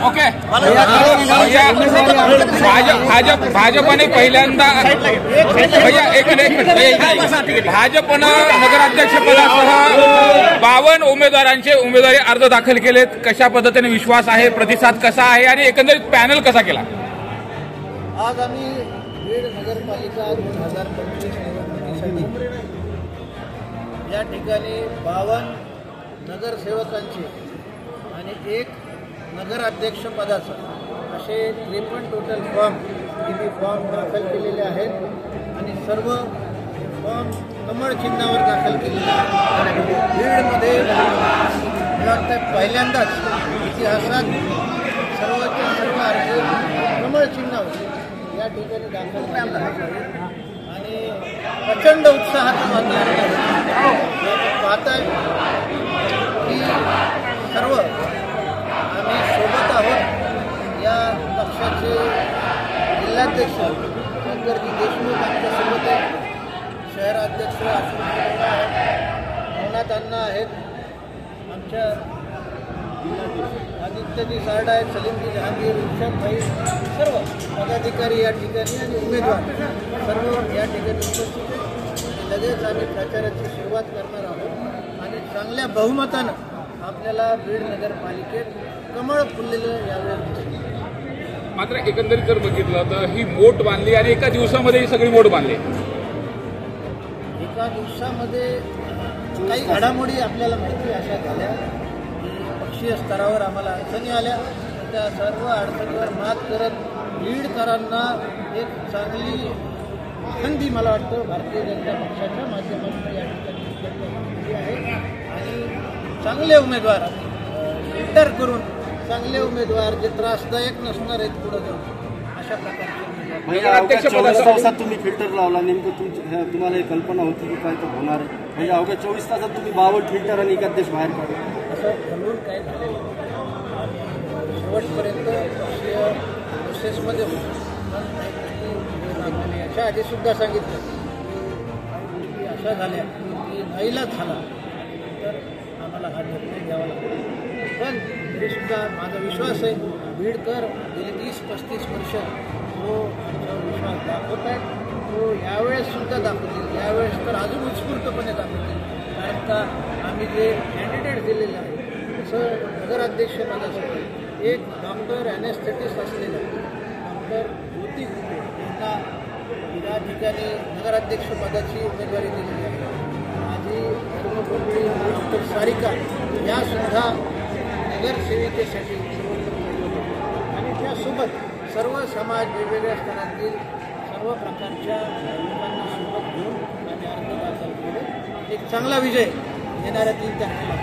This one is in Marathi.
ओके भाजपने पहिल्यांदा भाजपनं नगराध्यक्षपदासह 52 उमेदवारांचे उमेदवारी अर्ज दाखल केलेत. कशा पद्धतीने विश्वास आहे, प्रतिसाद कसा आहे आणि एकंदरीत पॅनल कसा केला? आज आम्ही बीड नगरपालिका 2025 निवडणुकीसाठी या ठिकाणी 52 नगरसेवकांचे आणि 1 नगराध्यक्षपदाचा असे 53 टोटल फॉर्म दाखल केलेले आहेत आणि सर्व फॉर्म कमळ चिन्हावर दाखल केलेले आहेत. बीडमध्ये मला वाटतं पहिल्यांदाच इतिहासात सर्वोच्च सर्व अर्ज कमळ चिन्हावर या ठिकाणी दाखल केलेले आहेत आणि प्रचंड उत्साहात पाहताय की सर्व आम्ही सोबत आहोत. या पक्षाचे जिल्हाध्यक्ष शंकरजी देशमुख आमच्यासोबत आहेत, शहराध्यक्ष नवनाथ अण्णा आहेत, आमच्या आदित्यजी सारडा आहेत, सलीमजी जहांगीर, ऋषभभाई, सर्व पदाधिकारी या ठिकाणी आणि उमेदवार सर्व या ठिकाणी उपस्थित आहेत. लगेच आम्ही प्रचाराची सुरुवात करणार आहोत आणि चांगल्या बहुमतानं आपल्याला बीड नगरपालिकेत कमळ फुललेलं यावेळेस दिसेल. मात्र एकंदरीत जर बघितलं तर ही मोठ बांधली आणि एका दिवसामध्ये ही सगळी मोठ बांधली. एका दिवसामध्ये काही घडामोडी आपल्याला माहिती अशा झाल्या की पक्षीय स्तरावर आम्हाला अडचणी आल्या. त्या सर्व अडचणीवर मात करत बीडकरांना एक चांगली संधी मला वाटतं भारतीय जनता पक्षाच्या माध्यमातून या ठिकाणी उपलब्ध आहे आणि चांगले उमेदवार फिल्टर करून चांगले उमेदवार जे त्रासदायक नसणार आहेत पुढे जाऊन अशा प्रकारचे अवघ्या 24 तासात तुम्ही फिल्टर लावला. नेमकं तुम्हाला एक कल्पना होती की काय तर होणार आहे? म्हणजे अवघ्या 24 तासात तुम्ही 52 फिल्टर आणि एकाध्यक्ष बाहेर काढला. असं ठरवून काय झालेलं शेवटपर्यंत पक्षीय प्रोसेसमध्ये होतं. याच्या आधी सुद्धा सांगितलं की अशा झाल्या की नाईलाज झाला तर आम्हाला हा निर्णय घ्यावा लागतो. पण तरीसुद्धा माझा विश्वास आहे बीडकर गेली 30-35 वर्ष जो आमचा विश्वास दाखवत आहे तो यावेळेससुद्धा दाखवतील. यावेळेस तर अजून उत्स्फूर्तपणे दाखवतील. कारण का आम्ही जे कॅन्डिडेट दिलेले आहे तसं नगराध्यक्षपदासाठी एक डॉक्टर ॲनेस्थेटिस्ट असलेला डॉक्टर ज्योती गुप्ते यांना या ठिकाणी नगराध्यक्षपदाची उमेदवारी दिलेली आहे. माझी धर्मपत्नी डॉक्टर सारिका यासुद्धा नगरसेविकेसाठी आणि त्यासोबत सर्व समाज वेगवेगळ्या स्तरातील सर्व प्रकारच्या लोकांना सोबत घेऊन आम्ही अर्ज दाखल करून एक चांगला विजय येणाऱ्या 3 तारखेला.